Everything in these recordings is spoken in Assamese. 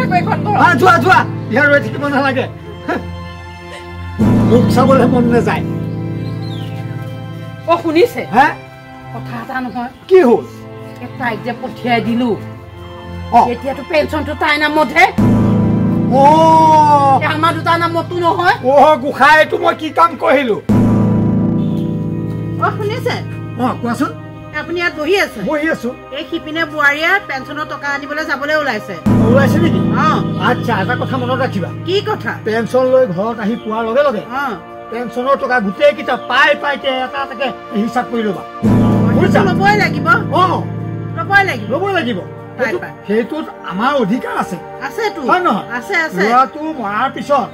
থাকো এখন যোৱা যোৱা ইয়াৰ ৰৈ থাকিব নালাগে মোক চাবলৈ মন নাযায় শুনিছে হে কথা এটা নহয় কি হ'ল তাইক যে পঠিয়াই দিলো এতিয়াতো পেঞ্চনটো তাই নামতহে আমাৰ দুটা নামতো নহয় গোসাঁই এইটো মই কি কাম কৰিলো শুনিছে কোৱাচোন আপুনি ইয়াত বহি আছে বহি আছো এই সিপিনে বোৱাৰীয়ে পেঞ্চনৰ টকা আনিবলৈ যাবলৈ ওলাইছে নেকি আচ্ছা এটা কথা মনত ৰাখিবা কি কথা পেঞ্চন লৈ ঘৰত আহি পোৱাৰ লগে লগে পেঞ্চনৰ টকা গোটেইকেইটা পাই পাইতে এটা এটাকে হিচাপ কৰি ল'বা ল'বই লাগিব ল'বই লাগিব সেইটোত আমাৰ অধিকাৰ আছে হয় নহয় ল'ৰাটো মৰাৰ পিছত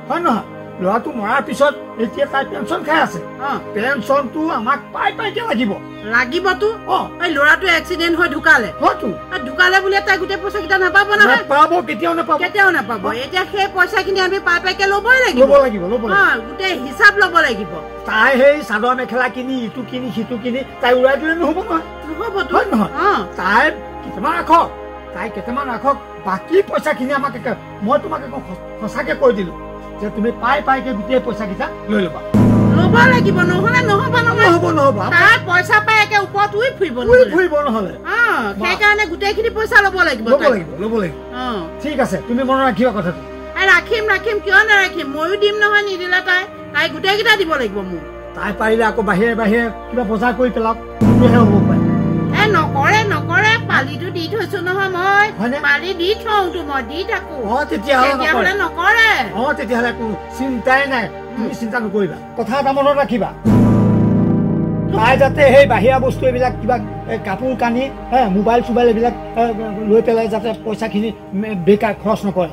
হয় নহয় ল'ৰাটো মৰাৰ পিছত এতিয়া তাই পেঞ্চন খাই আছে পেঞ্চনটো আমাক পাই পাইকে লাগিবতো ল'ৰাটো এক্সিডেণ্ট হৈ ঢুকালে বুলি তাই গোটেই পইচা কেইটা নাপাব নহয় কেতিয়াও নাপাব এতিয়া সেই পইচাখিনি আমি পাই পাইকে ল'বই লাগিব গোটেই হিচাপ ল'ব লাগিব তাই সেই চাদৰ মেখেলা কিনি ইটো কিনি সিটো কিনি তাই উৰাই দিলে নহ'ব নহয় তাই কেইটামান ৰাখক বাকী পইচাখিনি আমাক মই তোমাক সঁচাকে কৈ দিলো যে তুমি পাই পাইকে গোটেই পইচা কেইটা লৈ ল'ব লাগিব নহ'লে নহ'ব তাই পইচা পাই একে ওপৰত উৰি ফুৰিব নহ'লে সেইকাৰণে গোটেইখিনি পইচা ল'ব লাগিব ঠিক আছে তুমি মনত ৰাখিবা কথাটো ৰাখিম কিয় নাৰাখিম ময়ো দিম নহয় নিদিলে তাই গোটেইকেইটা দিব লাগিব মোক তাই পাৰিলে আকৌ বাহিৰে বাহিৰে কিবা বজাৰ কৰি পেলাওক তেতিয়াহে হ'ব পাৰে নকৰে পালিটো দি থৈছো নহয় মই পালি দি থওঁতো মই দি থাকো তেতিয়াহ'লে নকৰে তেতিয়াহ'লে কোনো চিন্তাই নাই তুমি চিন্তা নকৰিবা কথা এটা মনত ৰাখিবা তাই যাতে সেই বাহিৰা বস্তু এইবিলাক কিবা কাপোৰ কানি মোবাইল চোবাইল এইবিলাক লৈ পেলাই যাতে পইচাখিনি বেকাৰ খৰচ নকৰে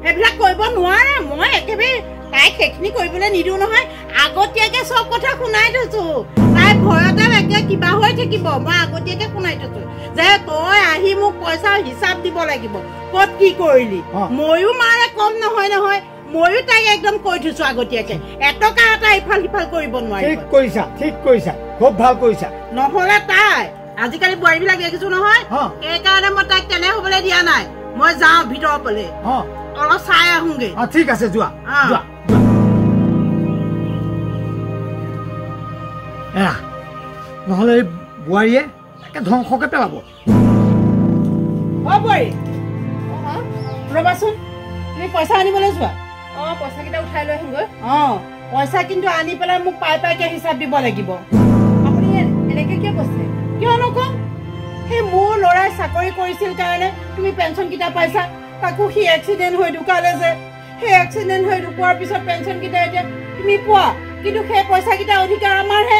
সেইবিলাক কৰিব নোৱাৰে মই একেবাৰে তাইক সেইখিনি কৰিবলৈ নিদিওঁ নহয় আগতীয়াকে চব কথা শুনাই থৈছো তাই ভয়তে একে কিবা হৈ থাকিব মই আগতীয়াকে শুনাই থৈছো যে তই আহি মোক পইচা হিচাপ দিব লাগিব ক'ত কি কৰিলি ময়ো মাৰে কম নহয় ময়ো তাইক একদম কৈ থৈছো আগতীয়াকে এটকা এটা ইফাল সিফাল কৰিব নোৱাৰি ঠিক কৰিছা খুব ভাল কৰিছা নহ'লে তাই আজিকালি বোৱাৰীবিলাক দেখিছো নহয় সেইকাৰণে মই তাইক তেনে হ'বলৈ দিয়া নাই মই যাওঁ ভিতৰৰ ফালে অলপ চাই আহোঁগে ঠিক আছে যোৱা নহ'লে বোৱাৰীয়ে একে ধ্বংসকে পেলাব ৰবাচোন তুমি পইচা আনিবলৈ যোৱা পইচাকেইটা উঠাই লৈ আহিমগৈ পইচা কিন্তু আনি পেলাই মোক পাইকে হিচাপ দিব লাগিব আপুনি এনেকে কিয় কৈছে কিয় নকম সেই মোৰ ল'ৰাই চাকৰি কৰিছিল কাৰণে তুমি পেঞ্চনকেইটা পাইছা তাকো সি এক্সিডেণ্ট হৈ ঢুকালে যে সেই এক্সিডেণ্ট হৈ ঢুকোৱাৰ পিছত পেঞ্চনকেইটা এতিয়া তুমি পোৱা কিন্তু সেই পইচাকেইটা অধিকাৰ আমাৰহে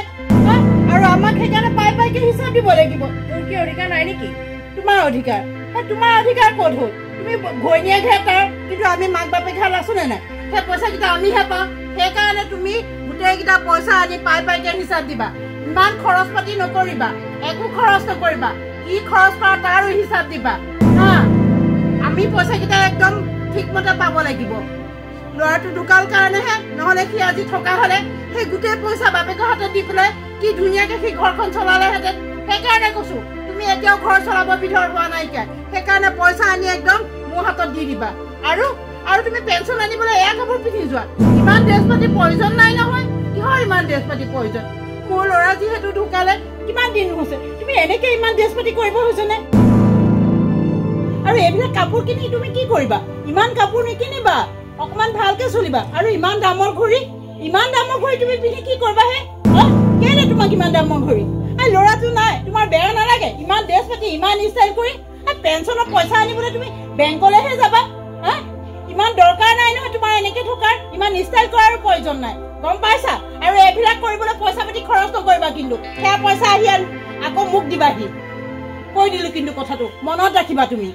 আৰু আমাক সেইকাৰণে পাইকে হিচাপ দিব লাগিব তোৰ কি অধিকাৰ নাই নেকি তোমাৰ অধিকাৰ ক'ত হ'ল তুমি ঘৈণীয়েকহে তাৰ কিন্তু আমি মাক বাপেক আছো নে নাই সেই পইচাকেইটা আমিহে পাওঁ সেইকাৰণে তুমি গোটেইকেইটা পইচা আনি পাইকে হিচাপ দিবা ইমান খৰচ পাতি নকৰিবা একো খৰচ নকৰিবা কি খৰচ কৰা তাৰো হিচাপ দিবা আমি পইচাকেইটা একদম ঠিকমতে পাব লাগিব ল'ৰাটো ঢুকাল কাৰণেহে নহ'লে সি আজি থকা হ'লে সেই গোটেই পইচা বাপেকৰ হাতত দি পেলাই কি ধুনীয়াকে সি ঘৰখন চলালেহেঁতেন সেইকাৰণে কৈছো তুমি এতিয়াও ঘৰ চলাব বিধৰ হোৱা নাইকিয়া সেইকাৰণে পইচা আনি একদম মোৰ হাতত দি দিবা আৰু তুমি পেঞ্চন আনিবলৈ এয়া কাপোৰ পিন্ধি যোৱা ইমান ড্ৰেছ পাতি প্ৰয়োজন নাই নহয় কিহৰ ইমান ড্ৰেছ পাতি প্ৰয়োজন মোৰ ল'ৰা যিহেতু ঢুকালে কিমান দিন হৈছে তুমি এনেকে ইমান ড্ৰেছ পাতি কৰিব হৈছেনে আৰু এইবিলাক কাপোৰ কিনি তুমি কি কৰিবা ইমান কাপোৰ নিকিনিবা অকমান ভালকে চলিবা আৰু ইমান দামৰ ঘড়ী তুমি পিন্ধি কি কৰিবা হে কেলে তোমাক ইমান দামৰ ঘড়ী ল'ৰাটো নাই তোমাৰ বেয়া নালাগে ইমান ড্ৰেছ পাতি ইমান ষ্টাইল কৰি পেঞ্চনৰ পইচা আনিবলৈ তুমি বেংকলৈহে যাবা ইমান দৰকাৰ নাই নহয় তোমাৰ এনেকে থকাৰ ইমান ষ্টাইল কৰাৰ প্ৰয়োজন নাই গম পাইছা আৰু এইবিলাক কৰিবলৈ পইচা পাতি খৰচ নকৰিবা কিন্তু সেয়া পইচা আহি আকৌ মোক দিবাহি কৈ দিলো কিন্তু কথাটো মনত ৰাখিবা তুমি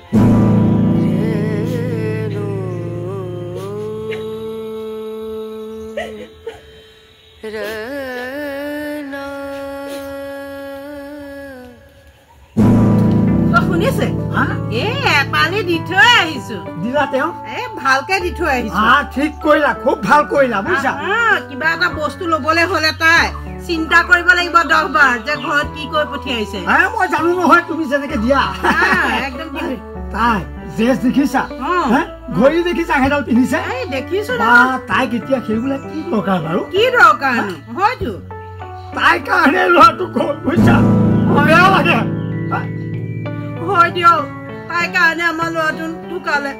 শুনিছে পানী দি থৈ আহিছো দিলা তেওঁ ভালকে দি থৈ আহিছো ঠিক কৰিলা খুব ভাল কৰিলা বুজিছা কিবা এটা বস্তু লবলৈ হলে তাই চিন্তা কৰিব লাগিব 10 বাৰ যে ঘৰত কি কৈ পঠিয়াইছে মই জানো নহয় তুমি যেনেকে দিয়া একদম তাই জেছ দেখিছা ঘড়ী দেখিছা সেইডাল পিন্ধিছে দেখিছো তাই কেতিয়া সেইবিলাক কি দৰকাৰ বাৰু কি দৰকাৰ হয়তো তাই কাৰণে ল'ৰাটো গ'ল বুজিছা বেয়া লাগে হয় দিয়ক তাই কাৰণে আমাৰ ল'ৰাটো ঢুকালে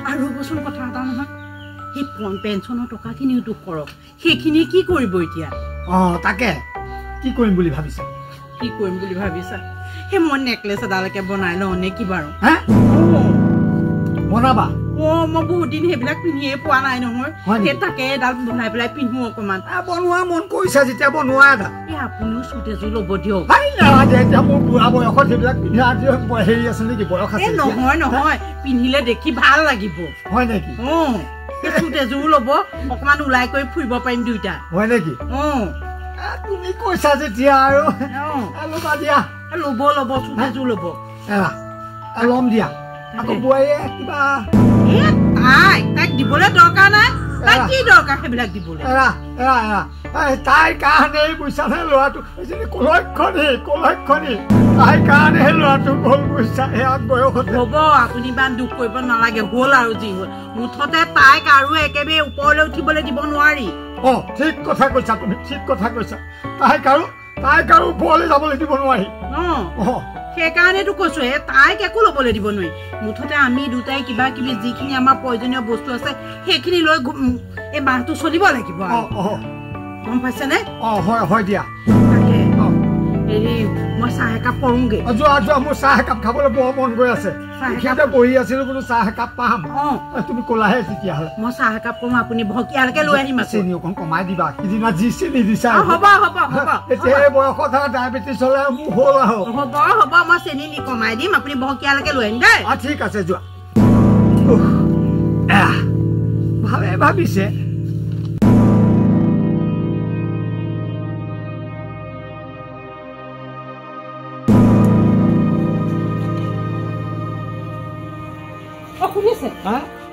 আৰু বচোন কথা এটা নহয় সেই পেঞ্চনৰ টকাখিনিও তোক কৰক সেইখিনি কি কৰিব এতিয়া তাকে কি কৰিম বুলি ভাবিছা সেই মই নেকলেছ এডালকে বনাই লওঁ নে কি বাৰু বনাবা মই বহুত দিন সেইবিলাক পিন্ধিয়ে পোৱা নাই নহয় সেই তাকে এডাল বনাই পেলাই পিন্ধো অকমান বনোৱা মন কৰিছা যেতিয়া বনোৱা এটা আপুনিও চুট এযোৰ ল'ব দিয়ক মোৰ বুঢ়া বয়সত সেইবিলাক পিন্ধা হেৰি আছে নেকি বয়স আছে নহয় পিন্ধিলে দেখি ভাল লাগিব হয় নেকি চুট এযোৰ ল'ব অকমান ওলাই কৰি ফুৰিব পাৰিম দুইটা হয় নেকি তুমি কৈছা যেতিয়া আৰু ল'বা দিয়া ল'ব চুট এযোৰ ল'ব ল'ম দিয়া আকৌ বোৱাৰীয়ে কিবা তাইক দিবলৈ দৰকাৰ নাই তাই কি দৰকাৰ সেইবিলাক দিবলৈ তাইৰ কাৰণে বুজিছানে ল'ৰাটো কলক্ষণী তাইৰ কাৰণেহে ল'ৰাটো গ'ল বুজিছা সেয়া বয়সত হ'ব আপুনি ইমান দুখ কৰিব নালাগে হ'ল আৰু যি হ'ল মুঠতে তাইক আৰু একেবাৰে ওপৰলৈ উঠিবলৈ দিব নোৱাৰি ঠিক কথা কৈছা তুমি ঠিক কথা কৈছা তাইক আৰু ওপৰলৈ যাবলৈ দিব নোৱাৰি সেইকাৰণেতো কৈছো তাইক একো ল'বলৈ দিব নোৱাৰি মুঠতে আমি দুটাই কিবা কিবি যিখিনি আমাৰ প্ৰয়োজনীয় বস্তু আছে সেইখিনি লৈ এই মাহটো চলিব লাগিব গম পাইছেনে হয় দিয়া হেৰি মই চাহ একাপ কৰোঁগে যোৱা মোৰ চাহ একাপ খাবলৈ বৰ মন গৈ আছে বহি আছিলো বোলো চাহ একাপ পাম তুমি ক'লাহে তেতিয়াহ'লে মই চাহ একাপ কৰোঁ আপুনি ভকিয়ালৈকে লৈ আহিম চেনি অকণ কমাই দিবা সিদিনা যি চেনি দিছা হ'ব এতিয়া এই বয়সত ডায়েবেটিছ হ'লে মোৰ হ'ল আৰু হ'ব মই চেনি কমাই দিম আপুনি ভকিয়ালৈকে লৈ আহিম দেই ঠিক আছে যোৱা ভাবিছে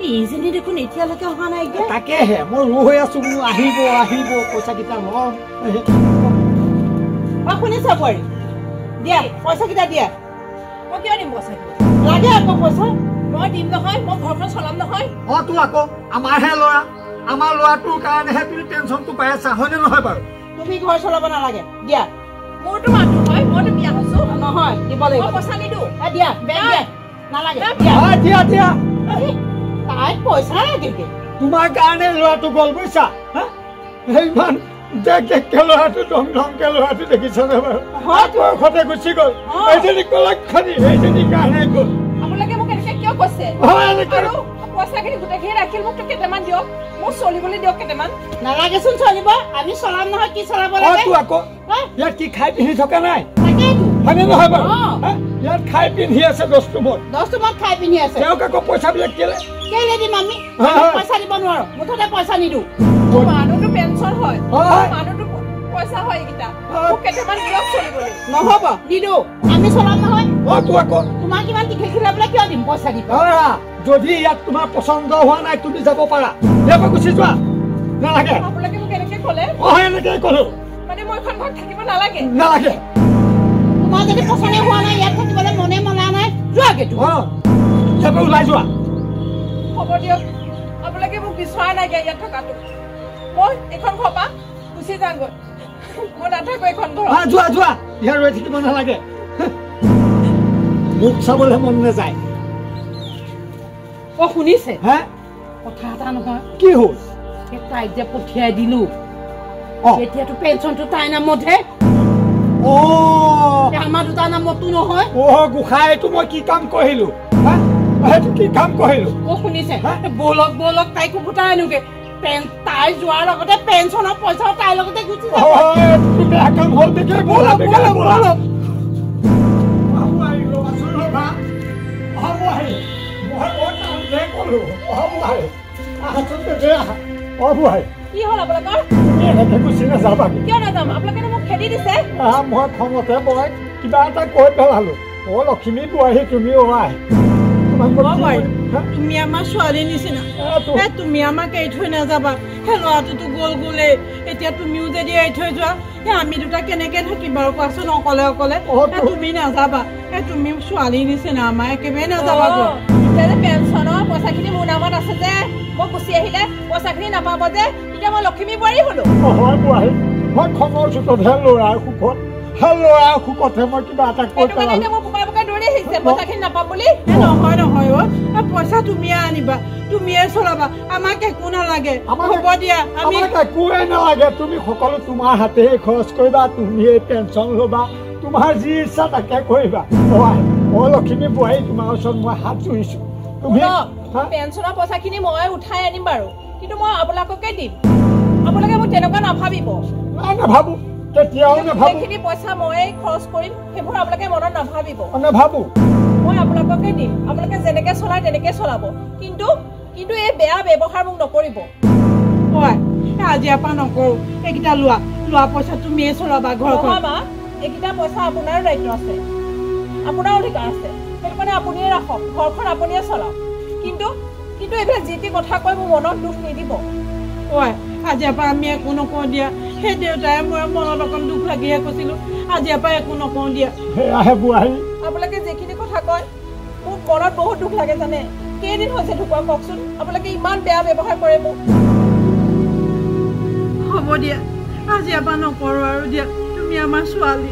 এইজনী দেখোন এতিয়ালৈকে অহা নাই তাকেহে মই ৰু হৈ আছো বোলো আহিব পইচা কেইটা ল'ম শুনিছা বোৱাৰী দিয়া পইচা কেইটা দিয়া মই কিয় দিম পইচা লাগে আকৌ পইচা মই দিম নহয় মই ঘৰখন চলাম নহয় তো আকৌ আমাৰহে ল'ৰা আমাৰ ল'ৰাটোৰ কাৰণেহে তুমি পেঞ্চনটো পাই আছা হয়নে নহয় বাৰু তুমি ঘৰ চলাব নালাগে দিয়া মোৰতো মানুহ হয় মইতো বিয়া হৈছো নহয় দিব লাগিব পইচা নিদো দিয়া বেয়া নালাগে দিয়া তাই পইচা লাগে তোমাৰ কাৰণে ল'ৰাটো গ'ল বুজিছা ইমান ল'ৰাটো ধমকে ল'ৰাটো দেখিছানে বাৰু বয়সতে গুচি গ'ল এইজনী কলক্ষণী এইজনীৰ কাৰণে গ'ল আপোনালোকে মোক এনেকে কিয় কৈছে পইচাখিনি গোটেইখিনি ৰাখিল মোক কেইটামান দিয়ক মোক চলিবলৈ দিয়ক কেইটামান নালাগেচোন চলিব আমি চলাম নহয় কি চলাব লাগে আকৌ ইয়াত কি খাই পিন্ধি থকা নাই হয়নে নহয় বাৰু ইয়াত খাই পিন্ধি আছে দস্তুমত খাই পিন্ধি আছে তেওঁক আকৌ পইচাবিলাক কেলে দিম আমি পইচা দিব নোৱাৰো মুঠতে পইচা নিদো মানুহটো পেঞ্চন হয় মানুহটো পইচা হয় এইকেইটা মোক কেইটামান দিয়ক চলিবলৈ নহ'ব নিদো আমি চলাম নহয় তোমাক কিমান টিকেট খিলাবলৈ কিয় দিম পইচা দিব যদি ইয়াত তোমাৰ পচন্দ হোৱা নাই তুমি যাব পাৰা গুচি যোৱা নালাগে আপোনালোকে মোক এনেকে ক'লে এনেকে ক'লো মানে মই এখন ঘৰত থাকিব নালাগে তোমাৰ যদি পচন্দ হোৱা নাই ইয়াত থাকিবলৈ মনে মনা নাই যোৱাগে ওলাই যোৱা হ'ব দিয়ক আপোনালোকে মোক বিচৰা নাই ইয়াত থকাটো মই এখন ঘৰৰ পৰা গুচি যাওঁগৈ মই নাথাকো এখন ঘৰ যোৱা ইয়াত ৰৈ থাকিব নালাগে মোক চাবলৈ মন নাযায় শুনিছে কথা এটা নহয় কি হ'ল তাইক যে পঠিয়াই দিলো এতিয়াতো পেঞ্চনটো তাই নামতহে আমাৰ দুটাৰ নামতো নহয় গোসাঁই এইটো মই কি কাম কৰিলো কি কাম কৰিলো শুনিছে বলক তাইকো ফুটাই আনোগে তাই যোৱাৰ লগতে পেঞ্চনৰ পইচাও তাইৰ লগতে গুচি কি হ'ল আপোনালোকৰ কিয় নাযাম আপোনালোকে মোক খেদি দিছে মই খঙতে মই কিবা এটা কৈ পেলালো লক্ষ্মী বোৱাৰী তুমি তুমি আমাৰ ছোৱালীৰ নিচিনা তুমি আমাক এৰি থৈ নাযাবা সেই ল'ৰাটোতো গ'ল গ'লে এতিয়া তুমিও যদি এৰি থৈ যোৱা আমি দুটা কেনেকে থাকিম বাৰু কোৱাচোন অকলে অকলে তুমি নাযাবা তুমি ছোৱালী নিচিনা আমাৰ একেবাৰে নাযাবা পেঞ্চনৰ পইচাখিনি মোৰ নামত আছে যে মই গুচি আহিলে পইচাখিনি নাপাব যে তেতিয়া মই লক্ষ্মী বোৱাৰী হলো মই খঙৰ চোততহে ল'ৰাৰ সুখত ল'ৰাৰ সুখতহে মই কিবা এটা কৈ পেলালো মই বোকা বোকা দৌৰি আহিছে পইচাখিনি নাপাম বুলি নহয় নহয় পইচা তুমিয়ে আনিবা তুমিয়ে চলাবা আমাক একো নালাগে হ'ব দিয়া আমাক একোৱে নালাগে তুমি সকলো তোমাৰ হাতেহে খৰচ কৰিবা তুমিয়ে পেঞ্চন ল'বা তোমাৰ যি ইচ্ছা তাকে কৰিবা লক্ষ্মী বোৱাৰী তোমাৰ ওচৰত মই হাত জুৰিছো তুমি পেঞ্চনৰ পইচাখিনি মই উঠাই আনিম বাৰু কিন্তু মই আপোনালোককে দিম আপোনালোকে মোক তেনেকুৱা নাভাবিব নাভাবো কেতিয়াও নাভাবো সেইখিনি পইচা মই খৰচ কৰিম সেইবোৰ আপোনালোকে মনত নাভাবিব নাভাবো মই আপোনালোককে দিম আপোনালোকে যেনেকে চলাই তেনেকে চলাব কিন্তু কিন্তু এই বেয়া ব্যৱহাৰ মোক নকৰিব হয় আজিৰ পৰা নকৰো এইকেইটা লোৱা পইচা তুমিয়ে চলাবা ঘৰখন এইকেইটা পইচা আপোনাৰো দায়িত্ব আছে আপোনাৰ অধিকাৰ আছে সেইটো কাৰণে আপুনিয়ে ৰাখক ঘৰখন আপুনিয়ে চলাওক কিন্তু কিন্তু এইবিলাক যি টি কথা কৈ মোৰ মনত দুখ নিদিব হয় আজিৰ পৰা আমি একো নকওঁ দিয়া সেই দেউতাই মই মনত অকণ দুখ লাগিহে কৈছিলো আজিৰ পৰা একো নকওঁ দিয়া আপোনালোকে যিখিনি কথা কয় মোৰ মনত বহুত দুখ লাগে জানে কেইদিন হৈছে ঢুকুৱা কওকচোন আপোনালোকে ইমান বেয়া ব্যৱহাৰ কৰে মোক হ'ব দিয়া আজিৰ পৰা নকৰো আৰু দিয়া তুমি আমাৰ ছোৱালী